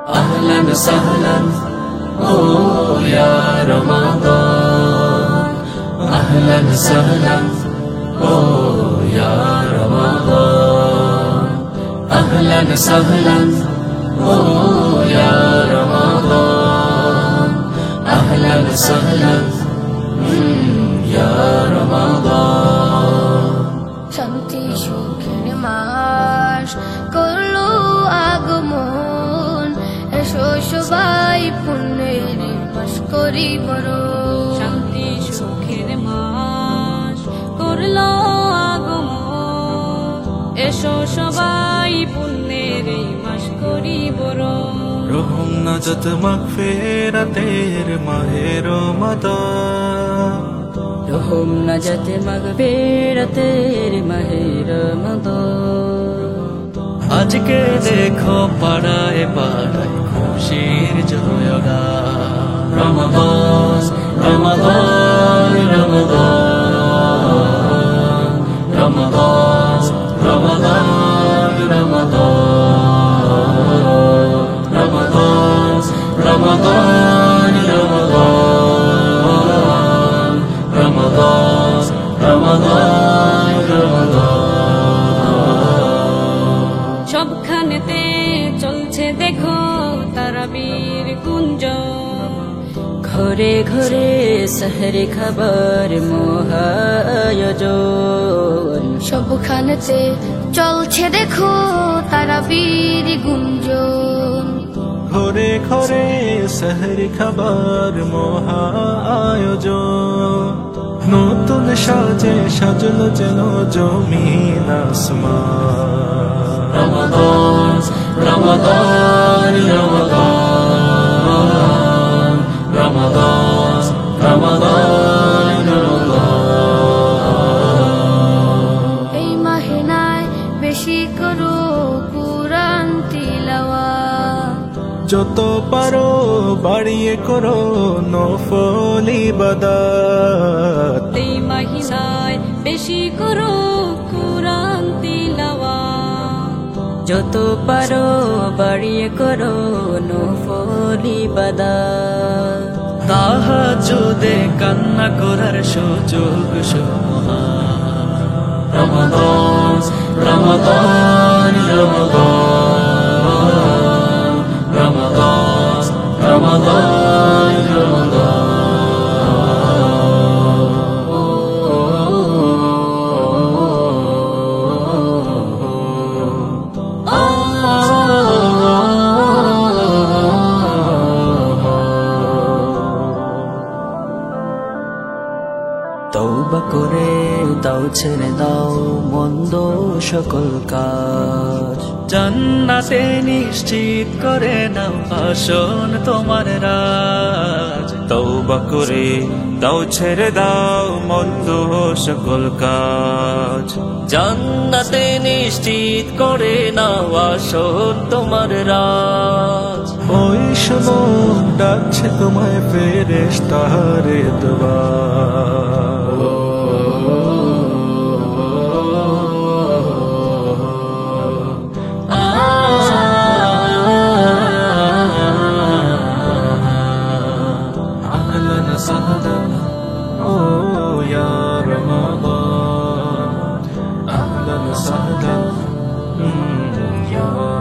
أهلا وسهلا يا رمضان أهلا وسهلا يا رمضان أهلا وسهلا يا رمضان أهلا وسهلا يا رمضان শান্তি সুখের মাস করলো আগমন এসো সবাই পুণ্যের মাস করি বরণ শান্তি সুখের মাস করলো আগমন এসো সবাই পুণ্যের মাস করি বরণ রহম নাজাত মাগফিরাতের মাহে রমাদান রহম নাজাত মাগফিরাতের মাহে রমাদান আজকে দেখো পাড়ায় পাড়ায় খুশির জয়গান রমাদান রমাদান রমাদান রমাদান রমাদান রমাদান রমাদান রমাদান রমাদান রমাদান রমাদান সবখানেতে চলছে দেখো তারাবীর গুঞ্জন ঘরে ঘরে সেহরি খাবার মহায়োজন সবখানেতে চলছে দেখো তারাবীর গুঞ্জন ঘরে ঘরে সেহরি খাবার মহা আয়োজন নতুন সাজে সাজলো যেন জমিন আসমান রমাদান রমাদান রমাদান রমাদান রমাদান এই মাহিনায় বেশি করো কুরআন তিলাওয়াত যত পারো বাড়িয়ে করো নফল ইবাদত এই মাহিনায় বেশি করো কুরআন তিলাওয়াত যত পারো বাড়িয়ে করো নফল ইবাদত তাহাজ্জুদে কান্না করার সুযোগ সুমহান রমাদান রমাদান রমাদান রমাদান রমাদান তওবা করে দাও ছেড়ে দাও মন্দ সকল কাজ জান্নাতে নিশ্চিত করে নাও আসন তোমার রাজ তওবা করে দাও ছেড়ে দাও মন্দ সকল কাজ জান্নাতে নিশ্চিত করে নাও আসন তোমার রাজ ওই শোনো ডাকছে তোমায় ফেরেশতারে দোয়া أهلا وسهلا يا رمضان أهلا وسهلا يا